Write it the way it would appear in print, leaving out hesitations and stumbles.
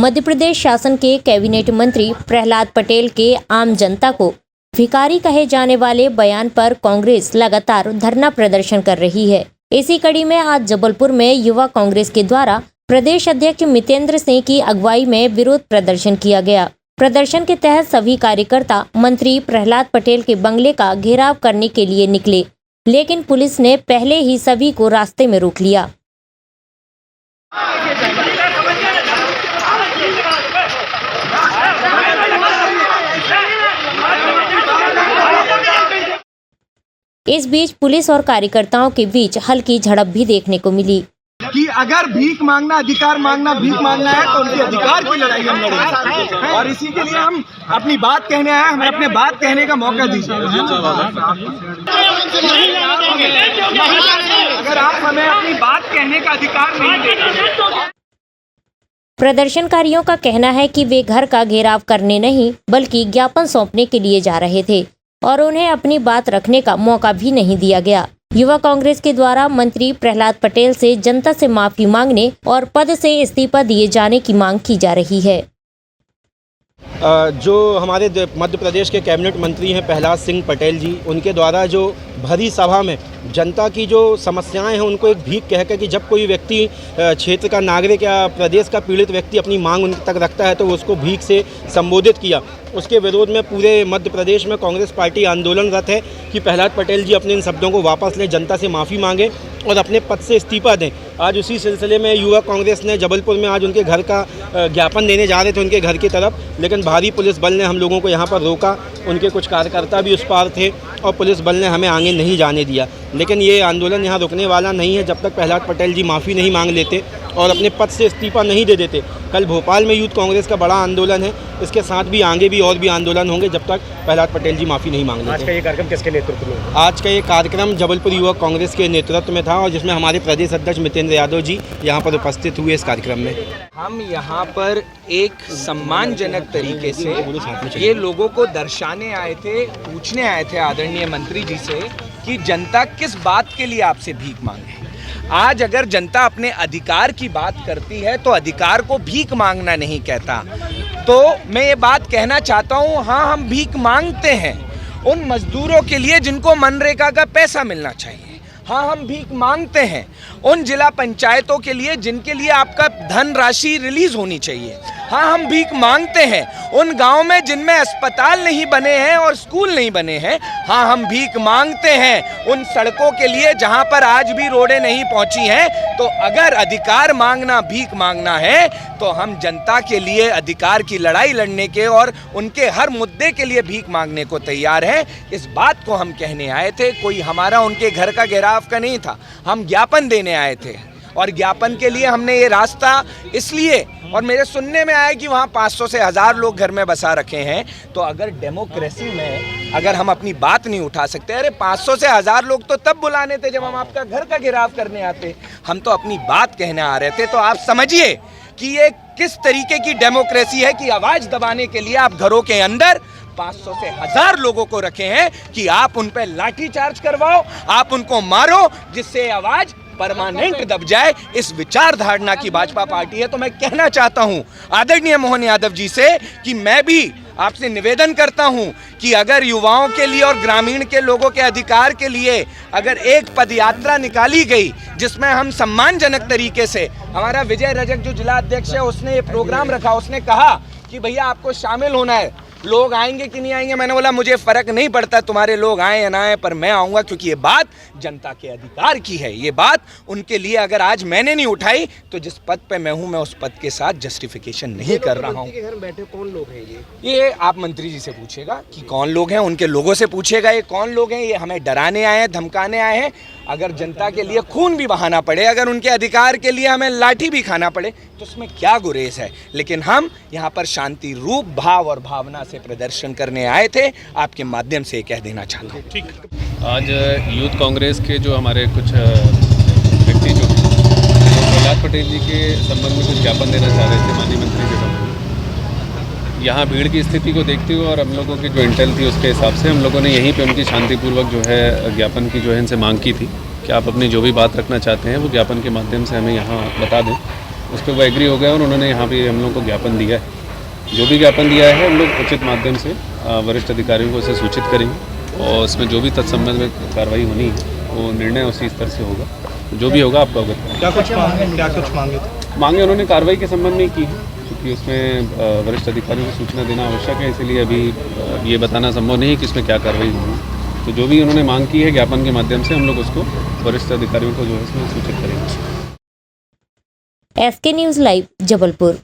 मध्य प्रदेश शासन के कैबिनेट मंत्री प्रहलाद पटेल के आम जनता को भिखारी कहे जाने वाले बयान पर कांग्रेस लगातार धरना प्रदर्शन कर रही है। इसी कड़ी में आज जबलपुर में युवा कांग्रेस के द्वारा प्रदेश अध्यक्ष मितेंद्र सिंह की अगुवाई में विरोध प्रदर्शन किया गया। प्रदर्शन के तहत सभी कार्यकर्ता मंत्री प्रहलाद पटेल के बंगले का घेराव करने के लिए निकले, लेकिन पुलिस ने पहले ही सभी को रास्ते में रोक लिया। इस बीच पुलिस और कार्यकर्ताओं के बीच हल्की झड़प भी देखने को मिली कि अगर भीख मांगना अधिकार मांगना भीख मांगना है तो उनके अधिकार की लड़ाई हम लड़ेंगे और इसी के लिए हम अपनी बात कहने आए। हमें अपने बात कहने का मौका दीजिए। अगर आप हमें अपनी बात कहने का अधिकार नहीं देंगे। प्रदर्शनकारियों का कहना है कि वे घर का घेराव करने नहीं बल्कि ज्ञापन सौंपने के लिए जा रहे थे और उन्हें अपनी बात रखने का मौका भी नहीं दिया गया। युवा कांग्रेस के द्वारा मंत्री प्रहलाद पटेल से जनता से माफी मांगने और पद से इस्तीफा दिए जाने की मांग की जा रही है। जो हमारे मध्य प्रदेश के कैबिनेट मंत्री हैं प्रहलाद सिंह पटेल जी, उनके द्वारा जो भरी सभा में जनता की जो समस्याएं हैं उनको एक भीख कहकर कि जब कोई व्यक्ति क्षेत्र का नागरिक या प्रदेश का पीड़ित व्यक्ति अपनी मांग उन तक रखता है तो उसको भीख से संबोधित किया। उसके विरोध में पूरे मध्य प्रदेश में कांग्रेस पार्टी आंदोलनरत है कि प्रहलाद पटेल जी अपने इन शब्दों को वापस लें, जनता से माफ़ी मांगे और अपने पद से इस्तीफा दें। आज उसी सिलसिले में युवा कांग्रेस ने जबलपुर में आज उनके घर का ज्ञापन देने जा रहे थे उनके घर की तरफ, लेकिन भारी पुलिस बल ने हम लोगों को यहाँ पर रोका। उनके कुछ कार्यकर्ता भी उस पार थे और पुलिस बल ने हमें आगे नहीं जाने दिया। लेकिन ये आंदोलन यहाँ रुकने वाला नहीं है जब तक प्रहलाद पटेल जी माफ़ी नहीं मांग लेते और अपने पद से इस्तीफा नहीं दे देते। कल भोपाल में यूथ कांग्रेस का बड़ा आंदोलन है, इसके साथ भी आगे भी और भी आंदोलन होंगे जब तक प्रहलाद पटेल जी माफ़ी नहीं मांग लेते। आज का ये कार्यक्रम किसके नेतृत्व में? आज का ये कार्यक्रम जबलपुर युवा कांग्रेस के नेतृत्व में था और जिसमें हमारे प्रदेश अध्यक्ष मितेंद्र यादव जी यहाँ पर उपस्थित हुए इस कार्यक्रम में। हम यहाँ पर एक सम्मानजनक तरीके से ये लोगों को दर्शाने आए थे, पूछने आए थे आदरणीय मंत्री जी से कि जनता किस बात के लिए आपसे भीख मांगे। आज अगर जनता अपने अधिकार की बात करती है तो अधिकार को भीख मांगना नहीं कहता। तो मैं ये बात कहना चाहता हूँ, हाँ हम भीख मांगते हैं उन मजदूरों के लिए जिनको मनरेगा का पैसा मिलना चाहिए। हाँ हम भीख मांगते हैं उन जिला पंचायतों के लिए जिनके लिए आपका धन राशि रिलीज होनी चाहिए। हाँ हम भीख मांगते हैं उन गांव में जिनमें अस्पताल नहीं बने हैं और स्कूल नहीं बने हैं। हाँ हम भीख मांगते हैं उन सड़कों के लिए जहां पर आज भी रोडें नहीं पहुंची हैं। तो अगर अधिकार मांगना भीख मांगना है तो हम जनता के लिए अधिकार की लड़ाई लड़ने के और उनके हर मुद्दे के लिए भीख मांगने को तैयार हैं। इस बात को हम कहने आए थे, कोई हमारा उनके घर का घेराव का नहीं था। हम ज्ञापन देने आए थे और ज्ञापन के लिए हमने ये रास्ता इसलिए, और मेरे सुनने में आया कि वहाँ 500 से 1000 लोग घर में बसा रखे हैं। तो अगर डेमोक्रेसी में अगर हम अपनी बात नहीं उठा सकते, अरे 500 से 1000 लोग तो तब बुलाने थे जब हम आपका घर का घेराव करने आते। हम तो अपनी बात कहने आ रहे थे। तो आप समझिए कि ये किस तरीके की डेमोक्रेसी है कि आवाज़ दबाने के लिए आप घरों के अंदर 500 से 1000 लोगों को रखे हैं कि आप उन पे लाठी चार्ज करवाओ, आप उनको मारो, जिससे आवाज़ परमानेंट दब जाए। इस विचार धारणा की भाजपा पार्टी है। तो मैं कहना चाहता हूं आदरणीय मोहन यादव जी से कि मैं भी आपसे निवेदन करता हूं कि अगर युवाओं के लिए और ग्रामीण के लोगों के अधिकार के लिए अगर एक पदयात्रा निकाली गई जिसमें हम सम्मानजनक तरीके से, हमारा विजय रजक जो जिला अध्यक्ष है उसने ये प्रोग्राम रखा, उसने कहा कि भैया आपको शामिल होना है, लोग आएंगे कि नहीं आएंगे। मैंने बोला मुझे फ़र्क नहीं पड़ता तुम्हारे लोग आए या ना आए, पर मैं आऊँगा क्योंकि ये बात जनता के अधिकार की है। ये बात उनके लिए अगर आज मैंने नहीं उठाई तो जिस पद पे मैं हूँ मैं उस पद के साथ जस्टिफिकेशन नहीं कर रहा हूँ। घर बैठे कौन लोग हैं ये आप मंत्री जी से पूछेगा कि कौन लोग हैं, उनके लोगों से पूछेगा ये कौन लोग हैं। ये हमें डराने आए हैं, धमकाने आए हैं। अगर जनता के लिए खून भी बहाना पड़े, अगर उनके अधिकार के लिए हमें लाठी भी खाना पड़े तो उसमें क्या गुरेज है। लेकिन हम यहाँ पर शांति रूप भाव और भावना से प्रदर्शन करने आए थे। आपके माध्यम से कह देना चाहता हूँ। ठीक। आज यूथ कांग्रेस के जो हमारे कुछ व्यक्ति जो प्रहलाद पटेल जी के संबंध में कुछ ज्ञापन देना चाह रहे थे माननीय मंत्री के संबंध में, यहाँ भीड़ की स्थिति को देखते हुए और हम लोगों की जो इंटेल थी उसके हिसाब से हम लोगों ने यहीं पे उनकी शांतिपूर्वक जो है ज्ञापन की जो है इनसे मांग की थी कि आप अपनी जो भी बात रखना चाहते हैं वो ज्ञापन के माध्यम से हमें यहाँ बता दें। उस पर वो एग्री हो गया और उन्होंने यहाँ पे हम लोग को ज्ञापन दिया है। जो भी ज्ञापन दिया है हम लोग उचित माध्यम से वरिष्ठ अधिकारियों को उसे सूचित करेंगे और उसमें जो भी तत्संबंध में कार्रवाई होनी है वो निर्णय उसी स्तर से होगा। जो भी होगा आपको अवगत करेंगे। क्या कुछ मांगे मांगे उन्होंने कार्रवाई के संबंध में की है, क्योंकि उसमें वरिष्ठ अधिकारियों को सूचना देना आवश्यक है, इसीलिए अभी ये बताना संभव नहीं है कि इसमें क्या कार्रवाई होगी। तो जो भी उन्होंने मांग की है ज्ञापन के माध्यम से हम लोग उसको वरिष्ठ अधिकारियों को जो है इसमें सूचित करेंगे। SK news live Jabalpur.